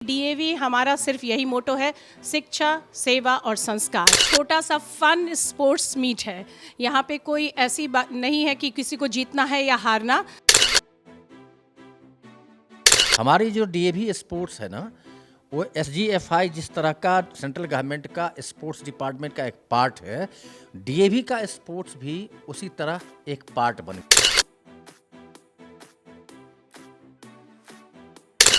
DAV हमारा सिर्फ यही मोटो है, शिक्षा, सेवा और संस्कार। छोटा सा फन स्पोर्ट्स मीट है। यहाँ पे कोई ऐसी बात नहीं है कि किसी को जीतना है या हारना। हमारी जो डीएवी स्पोर्ट्स है ना, वो एसजीएफआई जिस तरह का सेंट्रल गवर्नमेंट का स्पोर्ट्स डिपार्टमेंट का एक पार्ट है, डीएवी का स्पोर्ट्स भी उसी तरह एक पार्ट बन गया।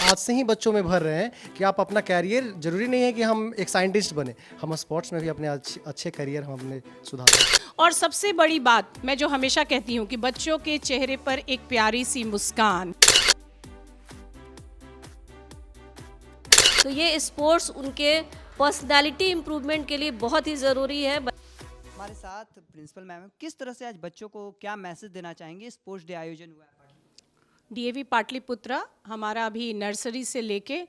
आज से ही बच्चों में भर रहे हैं कि आप अपना कैरियर, जरूरी नहीं है कि हम एक साइंटिस्ट बने, हम स्पोर्ट्स में भी अपने अच्छे करियर हम अपने सुधार। और सबसे बड़ी बात मैं जो हमेशा कहती हूँ कि बच्चों के चेहरे पर एक प्यारी सी मुस्कान। तो ये स्पोर्ट्स उनके पर्सनालिटी इम्प्रूवमेंट के लिए बहुत ही ज़रूरी है। हमारे साथ प्रिंसिपल मैम हैं। किस तरह से आज बच्चों को क्या मैसेज देना चाहेंगे? स्पोर्ट्स डे आयोजन हुआ है डीएवी पाटलिपुत्रा हमारा अभी नर्सरी से लेके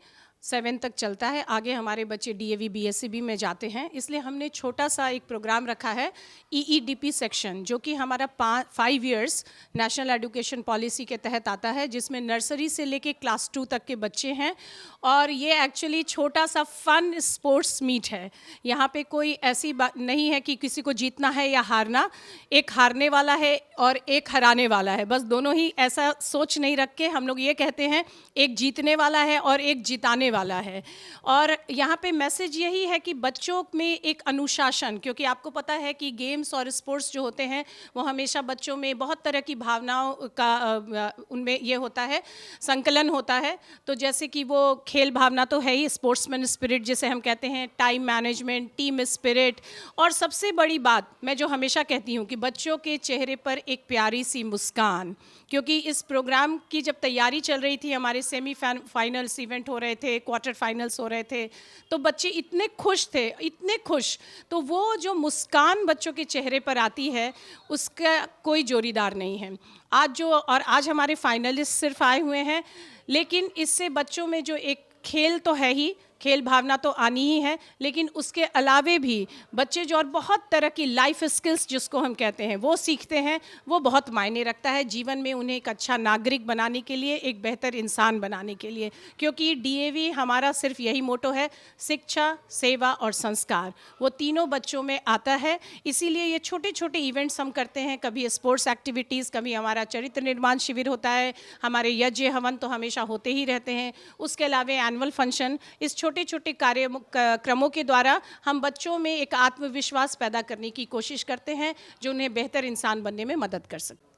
7 तक चलता है। आगे हमारे बच्चे डीएवी बीएससीबी में जाते हैं, इसलिए हमने छोटा सा एक प्रोग्राम रखा है ईईडीपी सेक्शन, जो कि हमारा 5 इयर्स नेशनल एजुकेशन पॉलिसी के तहत आता है, जिसमें नर्सरी से लेके क्लास 2 तक के बच्चे हैं। और ये एक्चुअली छोटा सा फन स्पोर्ट्स मीट है। यहाँ पे कोई ऐसी बात नहीं है कि किसी को जीतना है या हारना। एक हारने वाला है और एक हराने वाला है, बस दोनों ही ऐसा सोच नहीं रख के हम लोग ये कहते हैं एक जीतने वाला है और एक जिताने वाला है। और यहाँ पे मैसेज यही है कि बच्चों में एक अनुशासन, क्योंकि आपको पता है कि गेम्स और स्पोर्ट्स जो होते हैं वो हमेशा बच्चों में बहुत तरह की भावनाओं का उनमें ये होता है, संकलन होता है। तो जैसे कि वो खेल भावना तो है ही, स्पोर्ट्समैन स्पिरिट जिसे हम कहते हैं, टाइम मैनेजमेंट, टीम स्पिरिट, और सबसे बड़ी बात मैं जो हमेशा कहती हूँ कि बच्चों के चेहरे पर एक प्यारी सी मुस्कान। क्योंकि इस प्रोग्राम की जब तैयारी चल रही थी, हमारे सेमीफाइनल्स इवेंट हो रहे थे, क्वार्टर फाइनल्स हो रहे थे, तो बच्चे इतने खुश थे, इतने खुश। तो वो जो मुस्कान बच्चों के चेहरे पर आती है उसका कोई जोड़ीदार नहीं है। आज हमारे फाइनलिस्ट सिर्फ आए हुए हैं, लेकिन इससे बच्चों में जो एक खेल तो है ही, खेल भावना तो आनी ही है, लेकिन उसके अलावे भी बच्चे जो और बहुत तरह की लाइफ स्किल्स जिसको हम कहते हैं वो सीखते हैं। वो बहुत मायने रखता है जीवन में उन्हें एक अच्छा नागरिक बनाने के लिए, एक बेहतर इंसान बनाने के लिए। क्योंकि डीएवी हमारा सिर्फ यही मोटो है, शिक्षा, सेवा और संस्कार। वो तीनों बच्चों में आता है, इसीलिए ये छोटे छोटे इवेंट्स हम करते हैं। कभी स्पोर्ट्स एक्टिविटीज़, कभी हमारा चरित्र निर्माण शिविर होता है, हमारे यज्ञ हवन तो हमेशा होते ही रहते हैं। उसके अलावा एनुअल फंक्शन, इस छोटे छोटे कार्यक्रमों के द्वारा हम बच्चों में एक आत्मविश्वास पैदा करने की कोशिश करते हैं, जो उन्हें बेहतर इंसान बनने में मदद कर सके।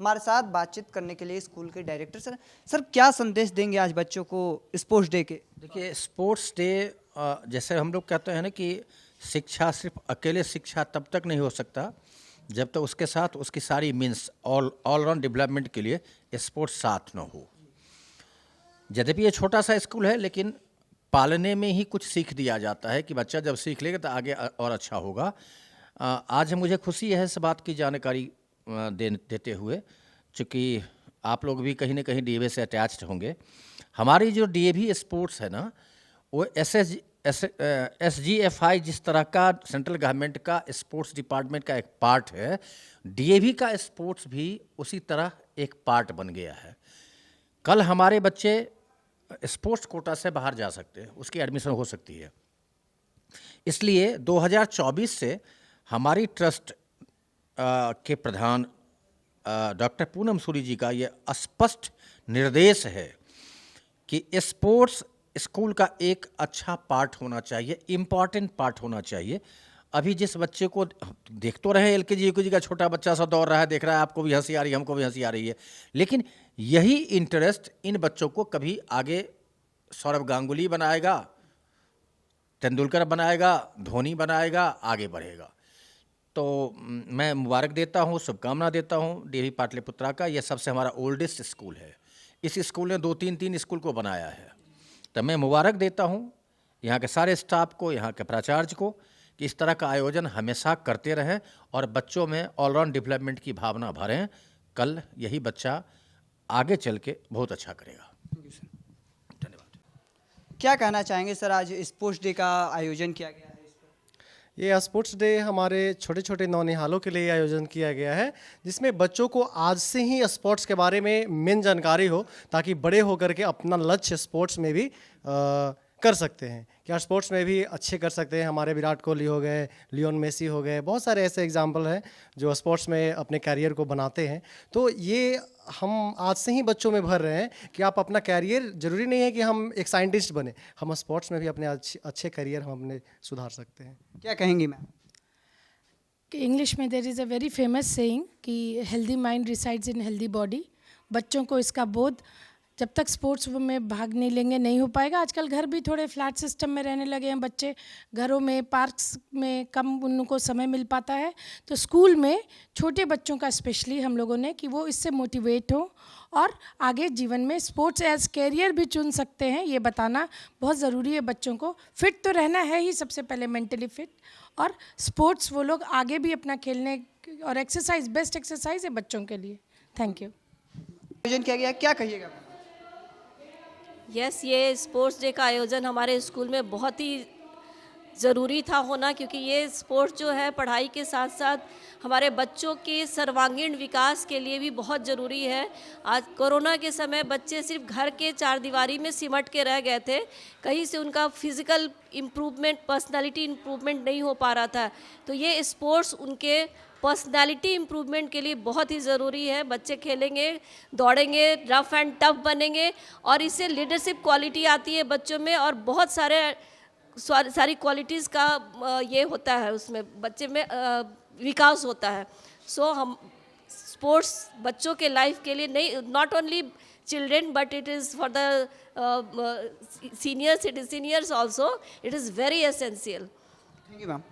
हमारे साथ बातचीत करने के लिए स्कूल के डायरेक्टर सर क्या संदेश देंगे आज बच्चों को स्पोर्ट्स डे के? देखिए, स्पोर्ट्स डे जैसे हम लोग कहते हैं ना कि शिक्षा सिर्फ अकेले शिक्षा तब तक नहीं हो सकता जब तक उसके साथ उसकी सारी मीन्स ऑल राउंड डेवलपमेंट के लिए स्पोर्ट्स साथ न हो। यद्यपि ये छोटा सा स्कूल है, लेकिन पालने में ही कुछ सीख दिया जाता है कि बच्चा जब सीख लेगा तो आगे और अच्छा होगा। आज मुझे खुशी है इस बात की जानकारी देते हुए, चूँकि आप लोग भी कहीं ना कहीं डीएवी से अटैच्ड होंगे। हमारी जो डीएवी स्पोर्ट्स है ना, वो एसजीएफआई जिस तरह का सेंट्रल गवर्नमेंट का स्पोर्ट्स डिपार्टमेंट का एक पार्ट है, डीएवी का स्पोर्ट्स भी उसी तरह एक पार्ट बन गया है। कल हमारे बच्चे स्पोर्ट्स कोटा से बाहर जा सकते हैं, उसकी एडमिशन हो सकती है। इसलिए 2024 से हमारी ट्रस्ट के प्रधान डॉक्टर पूनम सूरी जी का ये स्पष्ट निर्देश है कि स्पोर्ट्स स्कूल का एक अच्छा पार्ट होना चाहिए, इम्पॉर्टेंट पार्ट होना चाहिए। अभी जिस बच्चे को देख तो रहे एलकेजी यूकेजी का छोटा बच्चा सा दौड़ रहा है, देख रहा है, आपको भी हंसी आ रही है, हमको भी हंसी आ रही है, लेकिन यही इंटरेस्ट इन बच्चों को कभी आगे सौरव गांगुली बनाएगा, तेंदुलकर बनाएगा, धोनी बनाएगा, आगे बढ़ेगा। तो मैं मुबारक देता हूँ, शुभकामना देता हूँ डीएवी पाटलिपुत्रा का। यह सबसे हमारा ओल्डेस्ट स्कूल है। इस स्कूल ने 2-3 स्कूल को बनाया है, तो मैं मुबारक देता हूँ यहाँ के सारे स्टाफ को, यहाँ के प्राचार्य को, कि इस तरह का आयोजन हमेशा करते रहें और बच्चों में ऑलराउंड डेवलपमेंट की भावना भरें। कल यही बच्चा आगे चल के बहुत अच्छा करेगा। धन्यवाद। क्या कहना चाहेंगे सर, आज स्पोर्ट्स डे का आयोजन किया गया है? ये स्पोर्ट्स डे हमारे छोटे छोटे नौनिहालों के लिए आयोजन किया गया है, जिसमें बच्चों को आज से ही स्पोर्ट्स के बारे में मेन जानकारी हो, ताकि बड़े होकर के अपना लक्ष्य स्पोर्ट्स में भी कर सकते हैं, क्या स्पोर्ट्स में भी अच्छे कर सकते हैं। हमारे विराट कोहली हो गए, लियोन मेसी हो गए, बहुत सारे ऐसे एग्जाम्पल हैं जो स्पोर्ट्स में अपने कैरियर को बनाते हैं। तो ये हम आज से ही बच्चों में भर रहे हैं कि आप अपना कैरियर, ज़रूरी नहीं है कि हम एक साइंटिस्ट बने, हम स्पोर्ट्स में भी अपने अच्छे कैरियर हम अपने सुधार सकते हैं। क्या कहेंगी मैम? कि इंग्लिश में there is a very famous saying कि healthy mind resides in healthy body. बच्चों को इसका बोध जब तक स्पोर्ट्स में भाग नहीं लेंगे नहीं हो पाएगा। आजकल घर भी थोड़े फ्लैट सिस्टम में रहने लगे हैं बच्चे, घरों में, पार्क्स में कम उनको समय मिल पाता है। तो स्कूल में छोटे बच्चों का स्पेशली हम लोगों ने कि वो इससे मोटिवेट हो और आगे जीवन में स्पोर्ट्स एज कैरियर भी चुन सकते हैं, ये बताना बहुत ज़रूरी है। बच्चों को फिट तो रहना है ही सबसे पहले, मेंटली फिट, और स्पोर्ट्स वो लोग आगे भी अपना खेलने और एक्सरसाइज, बेस्ट एक्सरसाइज है बच्चों के लिए। Thank you. आयोजन किया गया, क्या कहिएगा? यस, ये स्पोर्ट्स डे का आयोजन हमारे स्कूल में बहुत ही ज़रूरी था होना, क्योंकि ये स्पोर्ट्स जो है पढ़ाई के साथ साथ हमारे बच्चों के सर्वांगीण विकास के लिए भी बहुत ज़रूरी है। आज कोरोना के समय बच्चे सिर्फ घर के चार दीवारी में सिमट के रह गए थे, कहीं से उनका फिज़िकल इम्प्रूवमेंट, पर्सनालिटी इम्प्रूवमेंट नहीं हो पा रहा था। तो ये स्पोर्ट्स उनके पर्सनालिटी इम्प्रूवमेंट के लिए बहुत ही ज़रूरी है। बच्चे खेलेंगे, दौड़ेंगे, रफ एंड टफ बनेंगे और इससे लीडरशिप क्वालिटी आती है बच्चों में और बहुत सारी क्वालिटीज़ का ये होता है, उसमें बच्चे में विकास होता है। सो हम स्पोर्ट्स बच्चों के लाइफ के लिए नहीं, not only children but it is for the seniors also, it is very essential. Thank you ma'am.